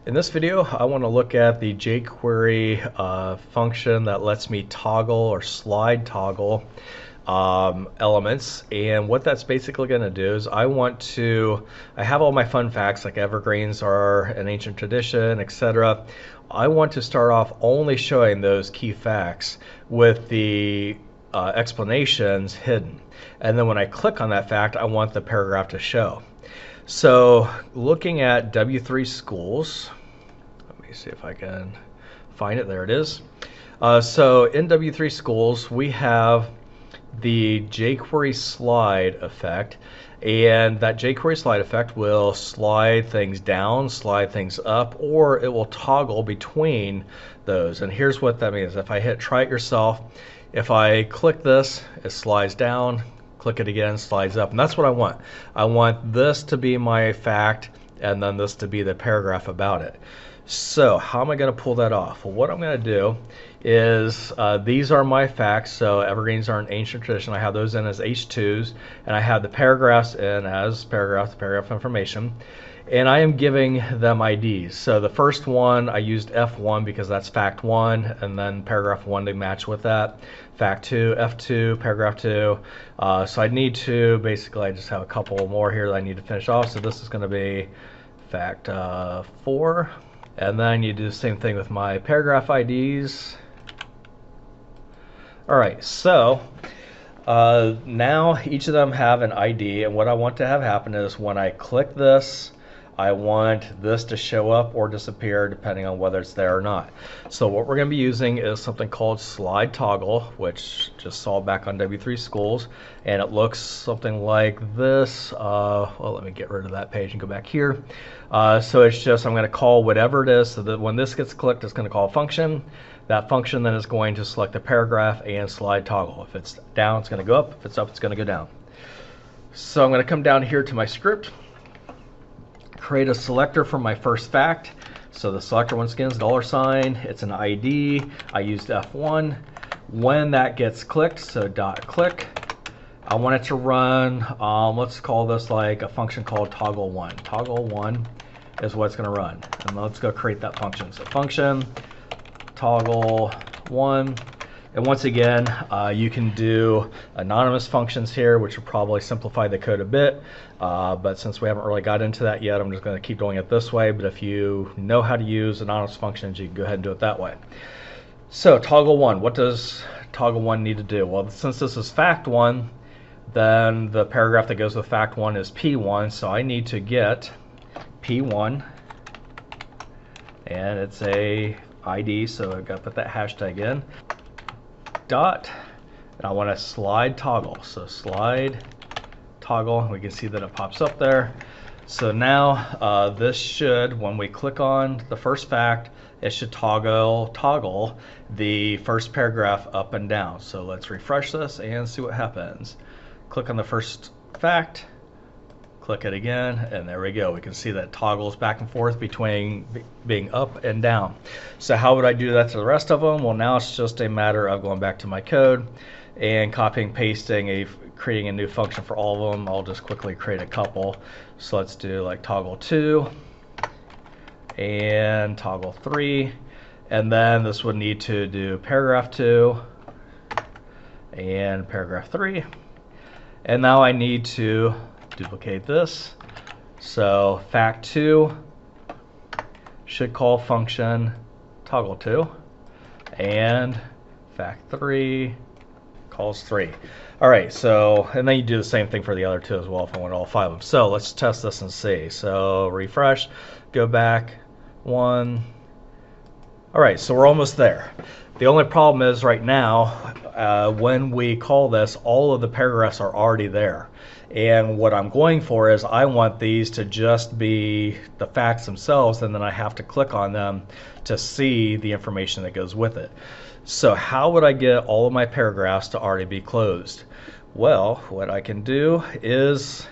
In this video, I want to look at the jQuery function that lets me toggle or slide toggle elements. And what that's basically going to do is I have all my fun facts like evergreens are an ancient tradition, etc. I want to start off only showing those key facts with the explanations hidden. And then when I click on that fact, I want the paragraph to show. So looking at W3 schools, let me see if I can find it. There it is. So in W3 schools, we have the jQuery slide effect, and that jQuery slide effect will slide things down, slide things up, or it will toggle between those. And here's what that means. If I hit try it yourself, if I click this, it slides down, click it again, slides up, and that's what I want. I want this to be my fact and then this to be the paragraph about it. So how am I going to pull that off? Well, what I'm going to do is these are my facts. So evergreens are an ancient tradition. I have those in as H2s, and I have the paragraphs in as paragraph information, and I am giving them IDs. So the first one I used F1 because that's fact 1, and then paragraph 1 to match with that. Fact 2, F2, paragraph 2. So I need to basically, I just have a couple more here that I need to finish off. So this is going to be fact 4. And then you do the same thing with my paragraph IDs. All right, so now each of them have an ID, and what I want to have happen is when I click this, I want this to show up or disappear depending on whether it's there or not. So what we're going to be using is something called slideToggle, which just saw back on W3 schools, and it looks something like this. Well, let me get rid of that page and go back here. So it's just, I'm going to call whatever it is, so that when this gets clicked, it's going to call a function. That function then is going to select the paragraph and slide toggle. If it's down, it's going to go up. If it's up, it's going to go down. So I'm going to come down here to my script, create a selector for my first fact. So the selector once again is $. It's an ID. I used F1. When that gets clicked, so .click, I want it to run, let's call this like a function called toggle1. Toggle1 is what it's going to run. And let's go create that function. So function toggle1. And once again, you can do anonymous functions here, which will probably simplify the code a bit. But since we haven't really got into that yet, I'm just going to keep doing it this way. But if you know how to use anonymous functions, you can go ahead and do it that way. So toggle1, what does toggle1 need to do? Well, since this is fact 1, then the paragraph that goes with fact 1 is P1. So I need to get P1, and it's a ID, so I've got to put that hashtag in. Dot, and I want to slide toggle. So slide toggle, we can see that it pops up there. So now this should, when we click on the first fact, it should toggle the first paragraph up and down. So let's refresh this and see what happens. Click on the first fact, click it again, and there we go. We can see that toggles back and forth between being up and down. So how would I do that to the rest of them? Well, now it's just a matter of going back to my code and copying, pasting, creating a new function for all of them. I'll just quickly create a couple. So let's do like toggle 2 and toggle 3. And then this would need to do paragraph 2 and paragraph 3. And now I need to duplicate this. So fact 2 should call function toggle2, and fact 3 calls 3. All right, so, and then you do the same thing for the other 2 as well if I want all 5 of them. So let's test this and see. So refresh, go back 1. All right, so we're almost there. The only problem is right now, when we call this, all of the paragraphs are already there. And what I'm going for is I want these to just be the facts themselves, and then I have to click on them to see the information that goes with it. So how would I get all of my paragraphs to already be closed? Well, what I can do is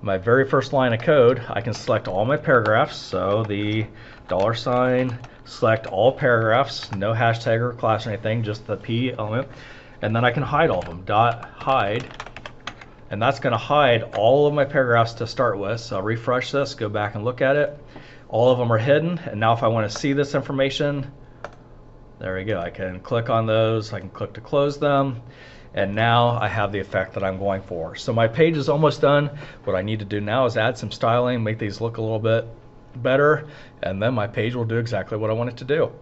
my very first line of code, I can select all my paragraphs. So the $, select all paragraphs, no hashtag or class or anything, just the P element. And then I can hide all of them, .hide. And that's going to hide all of my paragraphs to start with. So I'll refresh this, go back and look at it. All of them are hidden, and now if I want to see this information, there we go. I can click on those, I can click to close them, and now I have the effect that I'm going for. So my page is almost done. What I need to do now is add some styling, make these look a little bit better, and then my page will do exactly what I want it to do.